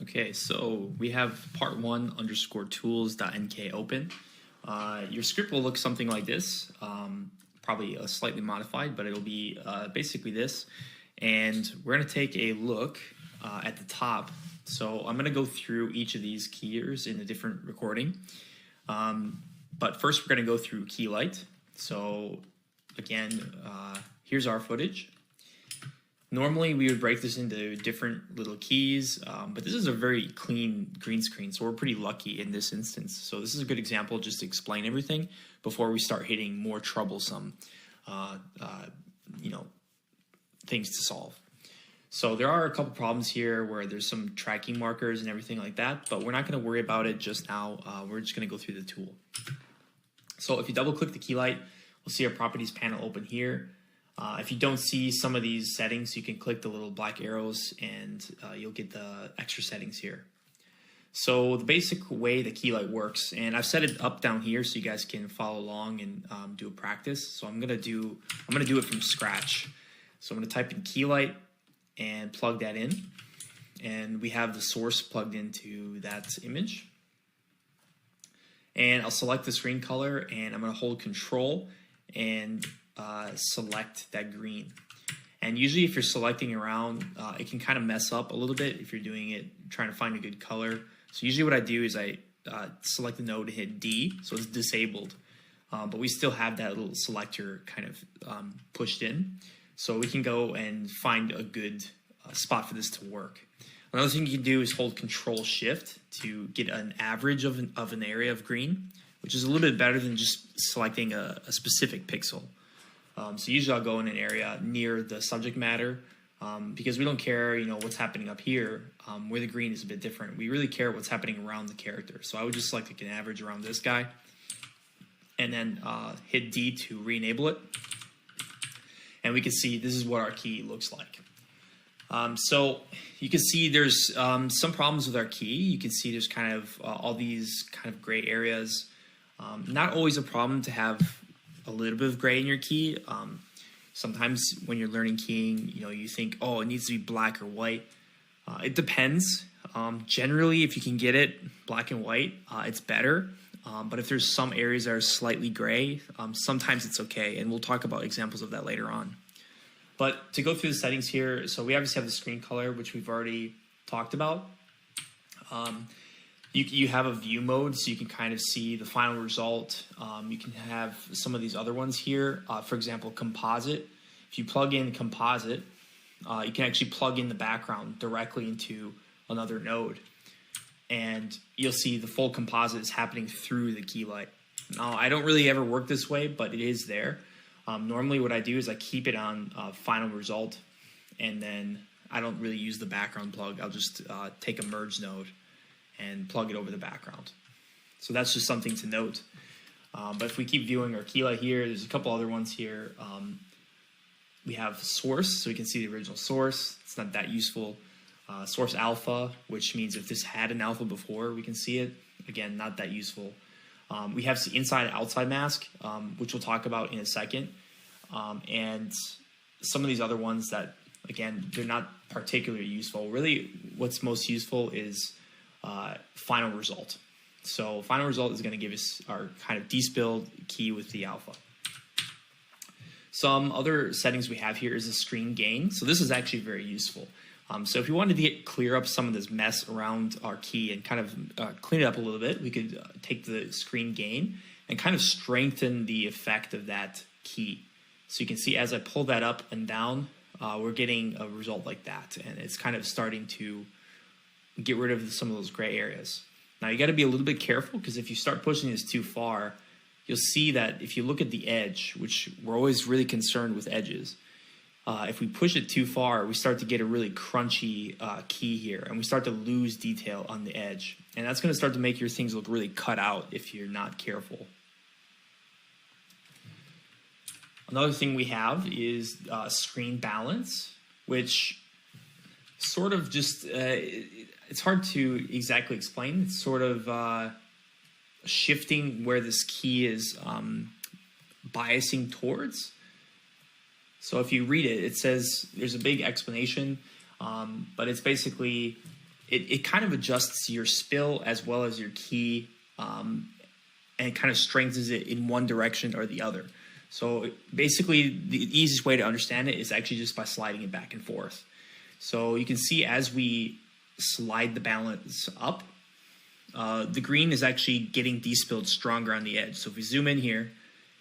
Okay, so we have part1_tools.nk open. Your script will look something like this, probably slightly modified, but it'll be basically this. And we're going to take a look at the top. So I'm going to go through each of these keyers in a different recording. But first we're going to go through Keylight. So again, here's our footage. Normally we would break this into different little keys, but this is a very clean green screen, so we're pretty lucky in this instance. So this is a good example just to explain everything before we start hitting more troublesome things to solve. So there are a couple problems here where there's some tracking markers and everything like that, but we're not going to worry about it just now. We're just going to go through the tool. So if you double click the Keylight, we'll see our properties panel open here. If you don't see some of these settings, you can click the little black arrows and you'll get the extra settings here. So the basic way the Keylight works, and I've set it up down here so you guys can follow along and do a practice. So I'm gonna do it from scratch. So I'm gonna type in Keylight and plug that in, and we have the source plugged into that image. And I'll select the screen color, and I'm gonna hold Control and select that green. And usually if you're selecting around, it can kind of mess up a little bit if you're doing it, trying to find a good color. So usually what I do is I select the node and hit D, so it's disabled. But we still have that little selector kind of pushed in. So we can go and find a good spot for this to work. Another thing you can do is hold Control Shift to get an average of an area of green, which is a little bit better than just selecting a specific pixel. So usually I'll go in an area near the subject matter because we don't care, what's happening up here where the green is a bit different. We really care what's happening around the character. So I would just select an average around this guy and then hit D to re-enable it. And we can see this is what our key looks like. So you can see there's some problems with our key. You can see there's kind of all these kind of gray areas. Not always a problem to have a little bit of gray in your key. Sometimes when you're learning keying, you think, oh, it needs to be black or white. It depends. Generally, if you can get it black and white, it's better. But if there's some areas that are slightly gray, sometimes it's okay. And we'll talk about examples of that later on. But to go through the settings here, so we obviously have the screen color, which we've already talked about. You have a view mode, so you can kind of see the final result. You can have some of these other ones here. For example, composite. If you plug in composite, you can actually plug in the background directly into another node. And you'll see the full composite is happening through the Keylight. Now, I don't really ever work this way, but it is there. Normally what I do is I keep it on final result, and then I don't really use the background plug. I'll just take a merge node and plug it over the background. So that's just something to note. But if we keep viewing our Keylight here, there's a couple other ones here. We have source, so we can see the original source. It's not that useful. Source alpha, which means if this had an alpha before, we can see it. Again, not that useful. We have the inside-outside mask, which we'll talk about in a second. And some of these other ones that, again, they're not particularly useful. Really, what's most useful is final result. So final result is going to give us our kind of despilled key with the alpha. Some other settings we have here is a screen gain. So this is actually very useful. So if you wanted to clear up some of this mess around our key and kind of clean it up a little bit, we could take the screen gain and kind of strengthen the effect of that key. So you can see as I pull that up and down, we're getting a result like that. And it's kind of starting to get rid of some of those gray areas. Now you got to be a little bit careful, because if you start pushing this too far, you'll see that if you look at the edge, which we're always really concerned with edges, if we push it too far, we start to get a really crunchy key here, and we start to lose detail on the edge. And that's going to start to make your things look really cut out if you're not careful. Another thing we have is screen balance, which sort of just, it's hard to exactly explain. It's sort of shifting where this key is biasing towards. So if you read it, it says there's a big explanation, but it's basically it kind of adjusts your spill as well as your key, and it kind of strengthens it in one direction or the other. So basically, the easiest way to understand it is actually just by sliding it back and forth. So you can see as we slide the balance up, the green is actually getting despilled stronger on the edge. So if we zoom in here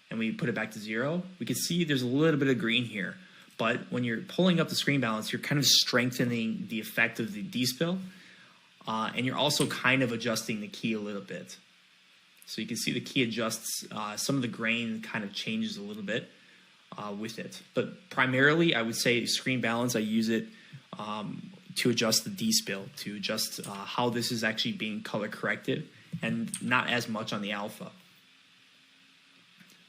and we put it back to 0, we can see there's a little bit of green here. But when you're pulling up the screen balance, you're kind of strengthening the effect of the despill, and you're also kind of adjusting the key a little bit. So you can see the key adjusts, some of the grain kind of changes a little bit with it. But primarily, I would say screen balance, I use it to adjust the despill, to adjust how this is actually being color corrected, and not as much on the alpha.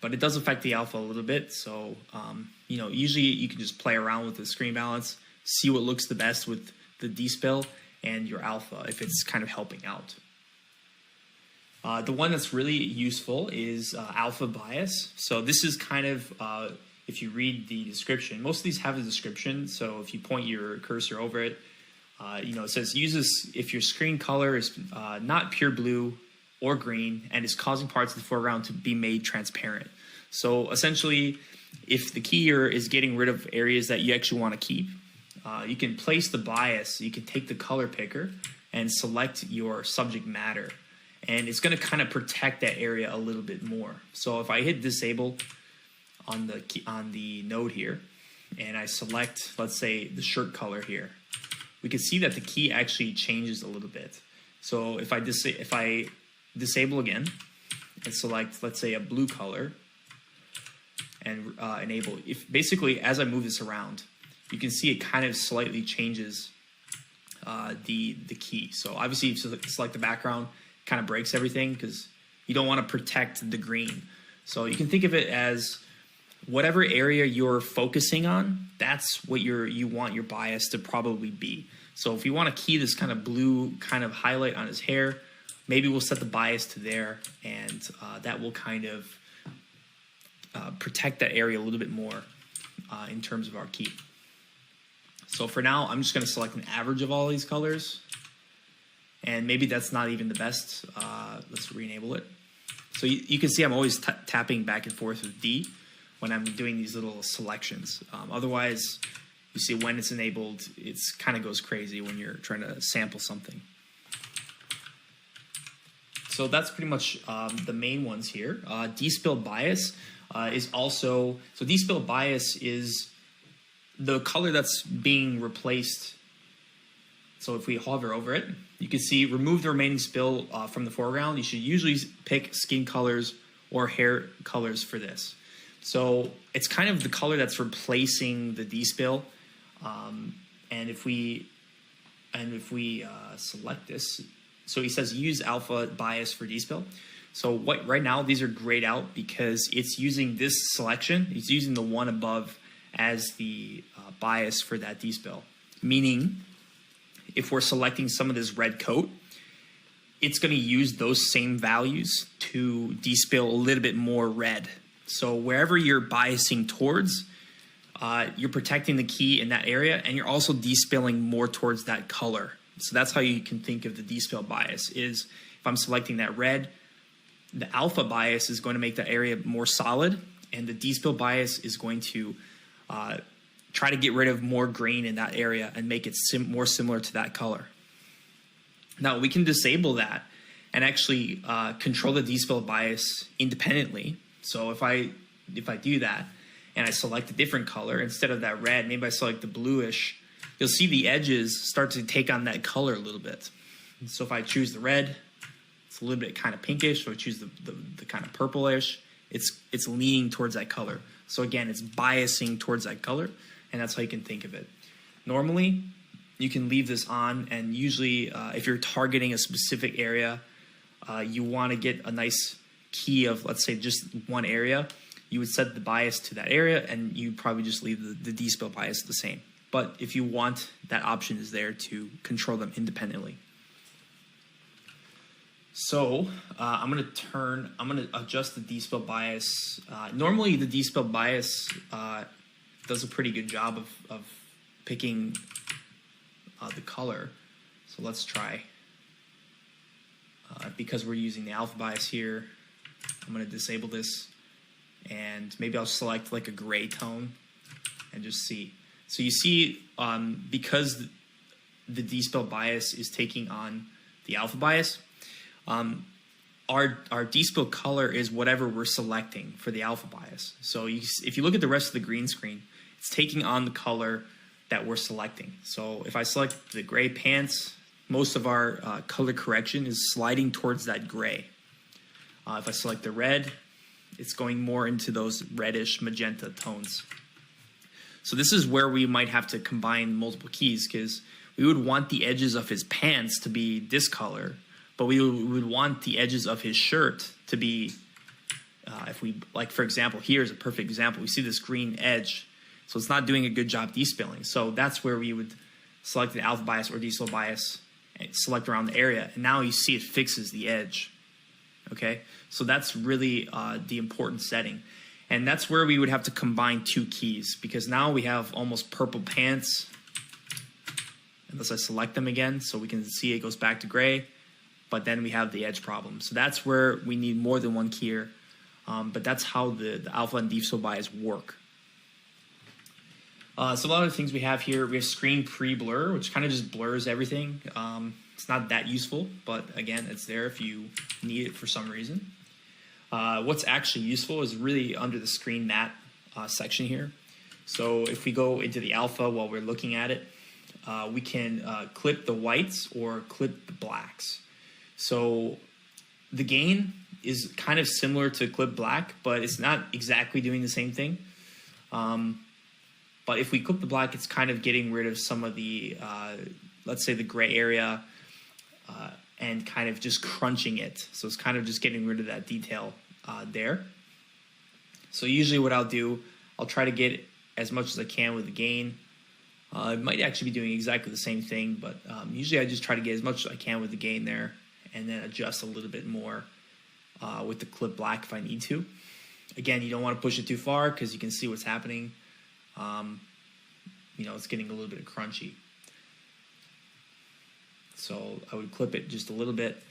But it does affect the alpha a little bit, so usually you can just play around with the screen balance, see what looks the best with the despill and your alpha, if it's kind of helping out. The one that's really useful is alpha bias. So this is kind of, if you read the description, most of these have a description. So if you point your cursor over it, it says uses if your screen color is not pure blue or green and is causing parts of the foreground to be made transparent. So essentially, if the keyer is getting rid of areas that you actually want to keep, you can place the bias, you can take the color picker and select your subject matter. And it's going to kind of protect that area a little bit more. So if I hit disable on the node here, and I select, let's say, the shirt color here, we can see that the key actually changes a little bit. So if I disable again and select, let's say, a blue color and enable, if basically as I move this around, you can see it kind of slightly changes the key. So obviously, if you select the background, kind of breaks everything because you don't want to protect the green. So you can think of it as whatever area you're focusing on, that's what you want your bias to probably be. So if you want to key this kind of blue kind of highlight on his hair, maybe we'll set the bias to there, and that will kind of protect that area a little bit more in terms of our key. So for now, I'm just going to select an average of all these colors. And maybe that's not even the best. Let's re-enable it. So you can see I'm always tapping back and forth with D when I'm doing these little selections. Otherwise, you see when it's enabled, it kind of goes crazy when you're trying to sample something. So that's pretty much the main ones here. Despill bias is also, so despill bias is the color that's being replaced. So if we hover over it, you can see remove the remaining spill from the foreground. You should usually pick skin colors or hair colors for this. So it's kind of the color that's replacing the despill. And if we select this, so he says use alpha bias for despill. So right now these are grayed out because it's using this selection. It's using the one above as the bias for that despill, meaning if we're selecting some of this red coat, it's going to use those same values to despill a little bit more red. So wherever you're biasing towards, you're protecting the key in that area, and you're also despilling more towards that color. So that's how you can think of the despill bias is if I'm selecting that red, the alpha bias is going to make that area more solid, and the despill bias is going to try to get rid of more green in that area and make it more similar to that color. Now we can disable that and actually control the despill bias independently. So if I do that and I select a different color instead of that red, maybe I select the bluish, you'll see the edges start to take on that color a little bit. And so if I choose the red, it's a little bit kind of pinkish. So I choose the kind of purplish, it's leaning towards that color. So again, it's biasing towards that color, and that's how you can think of it. Normally, you can leave this on, and usually if you're targeting a specific area, you want to get a nice key of, let's say, just one area, you would set the bias to that area, and you probably just leave the despill bias the same. But if you want, that option is there to control them independently. So I'm going to adjust the despill bias. Normally the despill bias does a pretty good job of picking the color. So So let's try. Because we're using the alpha bias here, I'm going to disable this, and maybe I'll select like a gray tone and just see. So you see, because the D-spell bias is taking on the alpha bias, our D-spell color is whatever we're selecting for the alpha bias. So if you look at the rest of the green screen, it's taking on the color that we're selecting. So if I select the gray pants, most of our color correction is sliding towards that gray. If I select the red, it's going more into those reddish magenta tones. So this is where we might have to combine multiple keys, because we would want the edges of his pants to be this color, but we would want the edges of his shirt to be, if we, like for example, here's a perfect example. We see this green edge, so it's not doing a good job despelling. So that's where we would select the alpha bias or D-spell bias and select around the area, and now you see it fixes the edge. Okay, so that's really the important setting. And that's where we would have to combine two keys, because now we have almost purple pants, unless I select them again, so we can see it goes back to gray, but then we have the edge problem. So that's where we need more than one key here, but that's how the alpha and D-spell bias work. So a lot of the things we have here, we have screen pre-blur, which kind of just blurs everything. It's not that useful, but again, it's there if you need it for some reason. What's actually useful is really under the screen matte section here. So if we go into the alpha while we're looking at it, we can clip the whites or clip the blacks. So the gain is kind of similar to clip black, but it's not exactly doing the same thing. But if we clip the black, it's kind of getting rid of some of the, let's say the gray area, and kind of just crunching it. So it's kind of just getting rid of that detail there. So usually what I'll do, I'll try to get as much as I can with the gain. It might actually be doing exactly the same thing, but usually I just try to get as much as I can with the gain there, and then adjust a little bit more with the clip black if I need to. Again, you don't want to push it too far because you can see what's happening. You know, it's getting a little bit crunchy. So I would clip it just a little bit.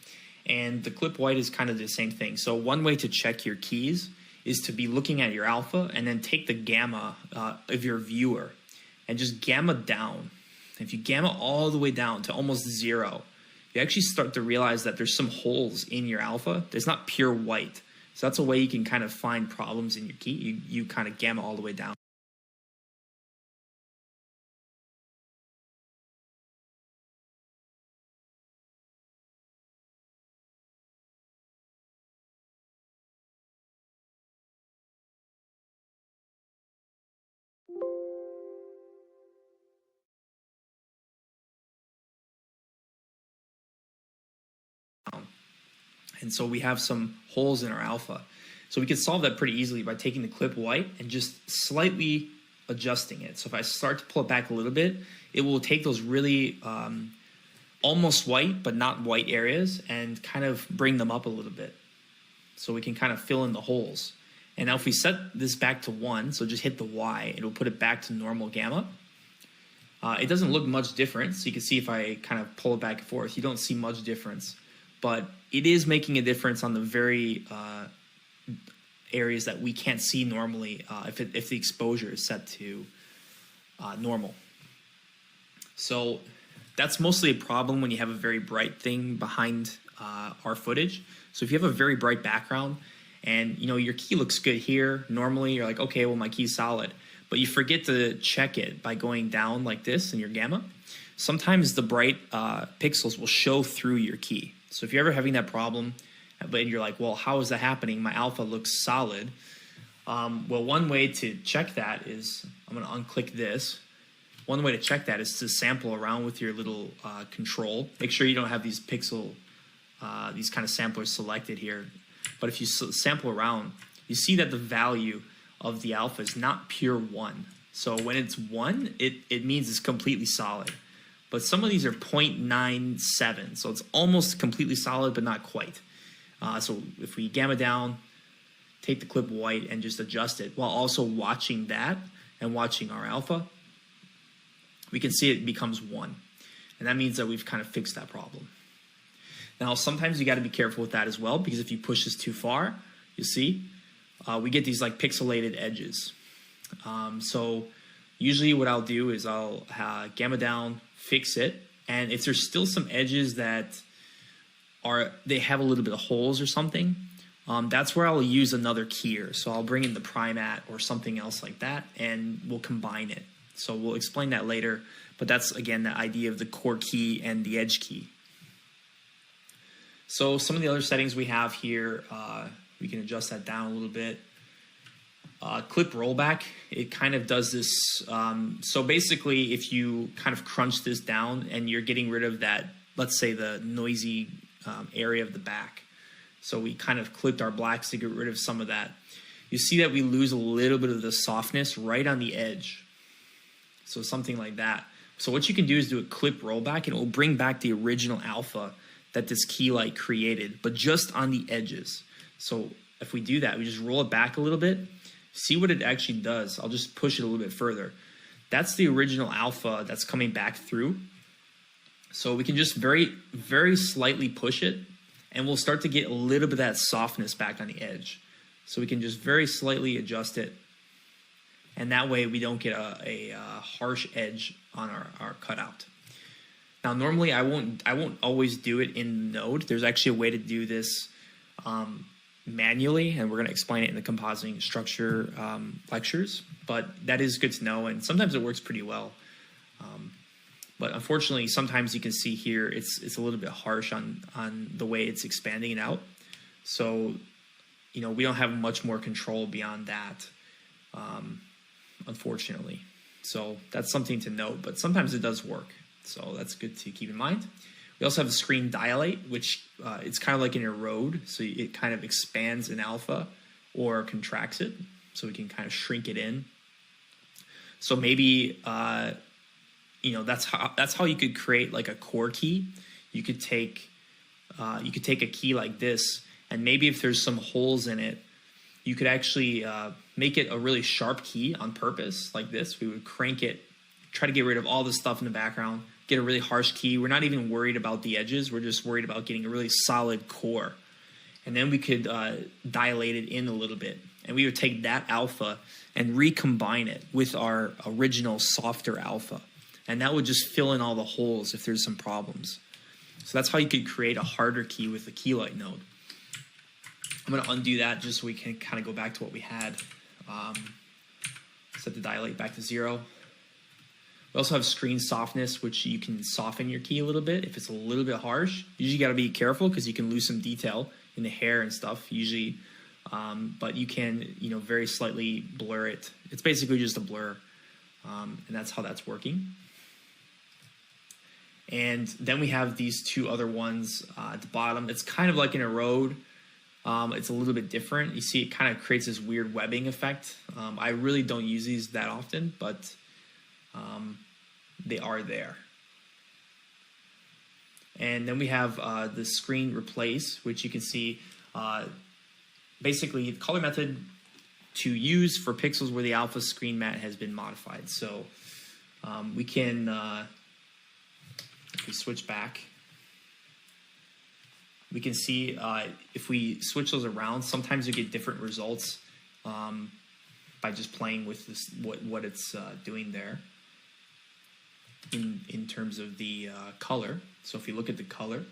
And the clip white is kind of the same thing. So one way to check your keys is to be looking at your alpha and then take the gamma of your viewer and just gamma down. If you gamma all the way down to almost 0, you actually start to realize that there's some holes in your alpha. There's not pure white. So that's a way you can kind of find problems in your key. You kind of gamma all the way down. And so we have some holes in our alpha. So we can solve that pretty easily by taking the clip white and just slightly adjusting it. So if I start to pull it back a little bit, it will take those really almost white but not white areas and kind of bring them up a little bit. So we can kind of fill in the holes. And now if we set this back to 1, so just hit the Y, it will put it back to normal gamma. It doesn't look much different. So you can see if I kind of pull it back and forth, you don't see much difference. But it is making a difference on the very areas that we can't see normally if the exposure is set to normal. So that's mostly a problem when you have a very bright thing behind our footage. So if you have a very bright background and you know your key looks good here, normally you're like, okay, well my key's solid. But you forget to check it by going down like this in your gamma. Sometimes the bright pixels will show through your key. So if you're ever having that problem, but you're like, well, how is that happening? My alpha looks solid. Well, one way to check that is, I'm going to unclick this. One way to check that is to sample around with your little control. Make sure you don't have these pixel, these kind of samplers selected here. But if you sample around, you see that the value of the alpha is not pure 1. So when it's 1, it means it's completely solid. But some of these are 0.97, so it's almost completely solid, but not quite. So if we gamma down, take the clip white and just adjust it, while also watching that and watching our alpha, we can see it becomes 1. And that means that we've kind of fixed that problem. Now, sometimes you got to be careful with that as well, because if you push this too far, you see, we get these like pixelated edges. So usually what I'll do is I'll gamma down, fix it. And if there's still some edges that they have a little bit of holes or something, that's where I'll use another keyer. So I'll bring in the Primat or something else like that, and we'll combine it. So we'll explain that later, but that's, again, the idea of the core key and the edge key. So some of the other settings we have here, we can adjust that down a little bit. Clip rollback, it kind of does this. So basically, if you kind of crunch this down and you're getting rid of that, let's say the noisy area of the back. So we kind of clipped our blacks to get rid of some of that. You see that we lose a little bit of the softness right on the edge. So something like that. So what you can do is do a clip rollback, and it will bring back the original alpha that this Keylight created, but just on the edges. So if we do that, we just roll it back a little bit, see what it actually does. I'll just push it a little bit further. That's the original alpha that's coming back through. So we can just very, very slightly push it, and we'll start to get a little bit of that softness back on the edge. So we can just very slightly adjust it, and that way we don't get a harsh edge on our cutout. Now, normally I won't always do it in Node. There's actually a way to do this manually, and we're going to explain it in the compositing structure lectures. But that is good to know, and sometimes it works pretty well. But unfortunately, sometimes you can see here it's a little bit harsh on the way it's expanding it out. So, you know, we don't have much more control beyond that, unfortunately. So that's something to note, but sometimes it does work. So that's good to keep in mind. We also have the screen dilate, which it's kind of like an erode. So it kind of expands an alpha or contracts it. So we can kind of shrink it in. So maybe, you know, that's how you could create like a core key. You could take a key like this, and maybe if there's some holes in it, you could actually make it a really sharp key on purpose, like this. We would crank it, try to get rid of all the stuff in the background, get a really harsh key. We're not even worried about the edges. We're just worried about getting a really solid core. And then we could dilate it in a little bit. And we would take that alpha and recombine it with our original softer alpha. And that would just fill in all the holes if there's some problems. So that's how you could create a harder key with the Keylight node. I'm going to undo that just so we can kind of go back to what we had. Set the dilate back to 0. We also have screen softness, which you can soften your key a little bit if it's a little bit harsh. Usually you got to be careful because you can lose some detail in the hair and stuff usually. But you can, you know, very slightly blur it. It's basically just a blur. And that's how that's working. And then we have these two other ones at the bottom. It's kind of like an erode. It's a little bit different. You see it kind of creates this weird webbing effect. I really don't use these that often, but they are there. And then we have the screen replace, which you can see basically the color method to use for pixels where the alpha screen matte has been modified. So we can, if we switch back, we can see if we switch those around, sometimes you get different results by just playing with this, what it's doing there in terms of the color. So if you look at the color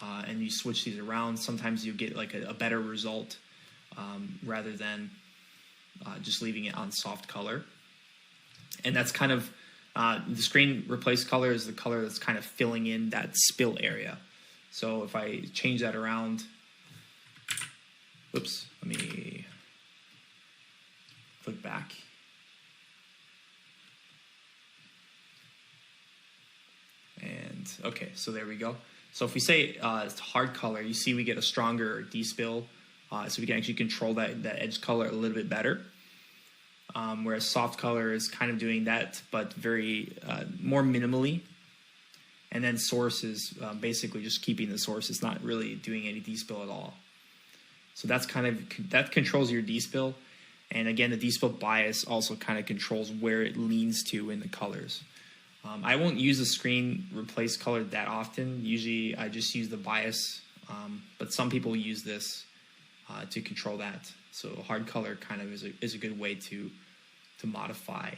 and you switch these around, sometimes you get like a better result rather than just leaving it on soft color. And that's kind of, the screen replace color is the color that's kind of filling in that spill area. So if I change that around, whoops, let me click back. And okay, so there we go. So if we say it's hard color, you see we get a stronger despill, so we can actually control that edge color a little bit better. Whereas soft color is kind of doing that, but very more minimally. And then source is basically just keeping the source. It's not really doing any despill at all. So that's kind of, that controls your despill. And again, the despill bias also kind of controls where it leans to in the colors. I won't use the screen replace color that often. Usually I just use the bias, but some people use this to control that. So hard color kind of is a good way to modify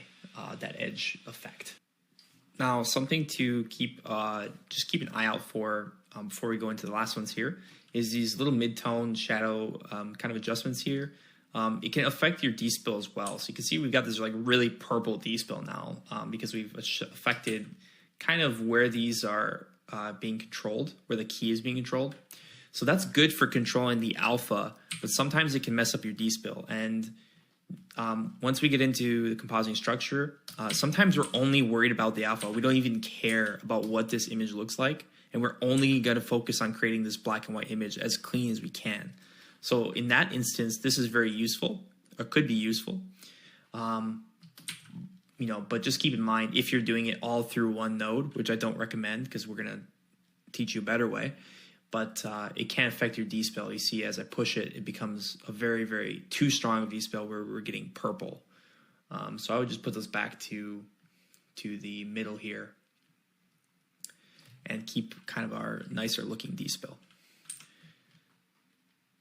that edge effect. Now, something to just keep an eye out for before we go into the last ones here is these little mid-tone shadow kind of adjustments here. It can affect your D-spill as well. So you can see we've got this like really purple D-spill now because we've affected kind of where these are being controlled, where the key is being controlled. So that's good for controlling the alpha, but sometimes it can mess up your D-spill. And once we get into the compositing structure, sometimes we're only worried about the alpha. We don't even care about what this image looks like. And we're only going to focus on creating this black and white image as clean as we can. So in that instance, this is very useful, or could be useful. But just keep in mind, if you're doing it all through one node, which I don't recommend because we're going to teach you a better way, but it can affect your D-spill. You see, as I push it, it becomes a very, very too strong of D-spill where we're getting purple. So I would just put this back to the middle here and keep kind of our nicer looking D-spill.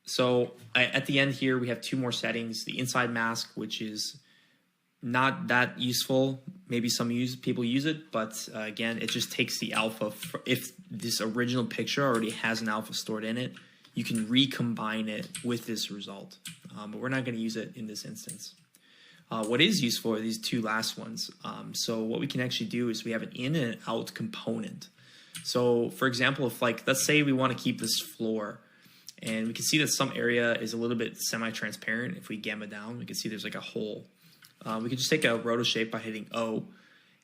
So at the end here, we have two more settings. The inside mask, which is not that useful. Maybe some people use it, but again, it just takes the alpha. If this original picture already has an alpha stored in it, you can recombine it with this result. But we're not going to use it in this instance. What is useful are these two last ones. So what we can actually do is we have an in and an out component. So for example, if let's say we want to keep this floor, and we can see that some area is a little bit semi-transparent. If we gamma down, we can see there's like a hole. We could just take a rotoshape by hitting O,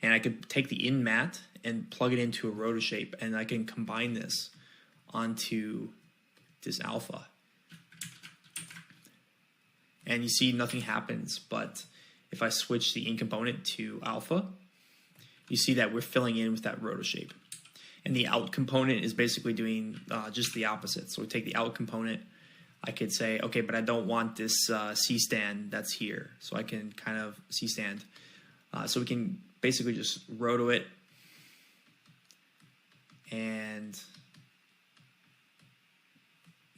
and I could take the in mat and plug it into a rotoshape, and I can combine this onto this alpha. And you see nothing happens, but if I switch the in component to alpha, you see that we're filling in with that rotoshape. And the out component is basically doing just the opposite. So we take the out component. I could say, okay, but I don't want this C-stand that's here. So I can kind of C-stand. So we can basically just roto it. And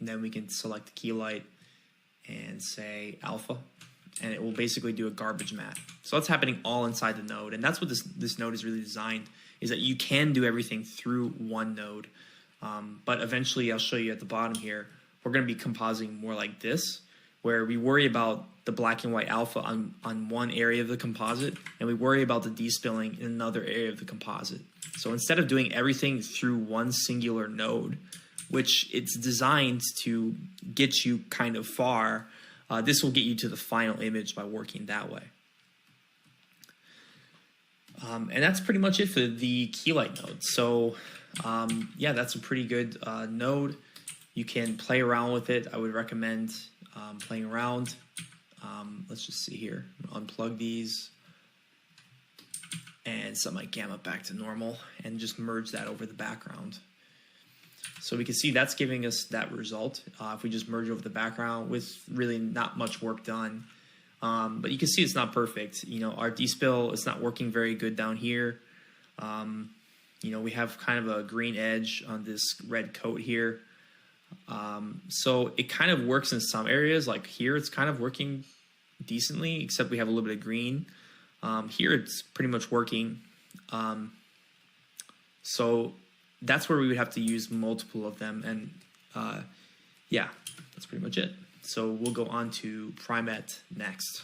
then we can select the key light and say alpha. And it will basically do a garbage mat. So that's happening all inside the node. And that's what this node is really designed, is that you can do everything through one node. But eventually, I'll show you at the bottom here, we're going to be compositing more like this, where we worry about the black and white alpha on one area of the composite, and we worry about the D-spilling in another area of the composite. So instead of doing everything through one singular node, which it's designed to get you kind of far, this will get you to the final image by working that way. And that's pretty much it for the Keylight node. So yeah, that's a pretty good node. You can play around with it. I would recommend playing around. Let's just see here. Unplug these and set my gamma back to normal and just merge that over the background. So we can see that's giving us that result if we just merge over the background with really not much work done. But you can see it's not perfect. Our D-spill is not working very good down here. We have kind of a green edge on this red coat here. So it kind of works in some areas, like here it's kind of working decently, except we have a little bit of green. Here it's pretty much working. So that's where we would have to use multiple of them. And yeah, that's pretty much it. So we'll go on to Primet next.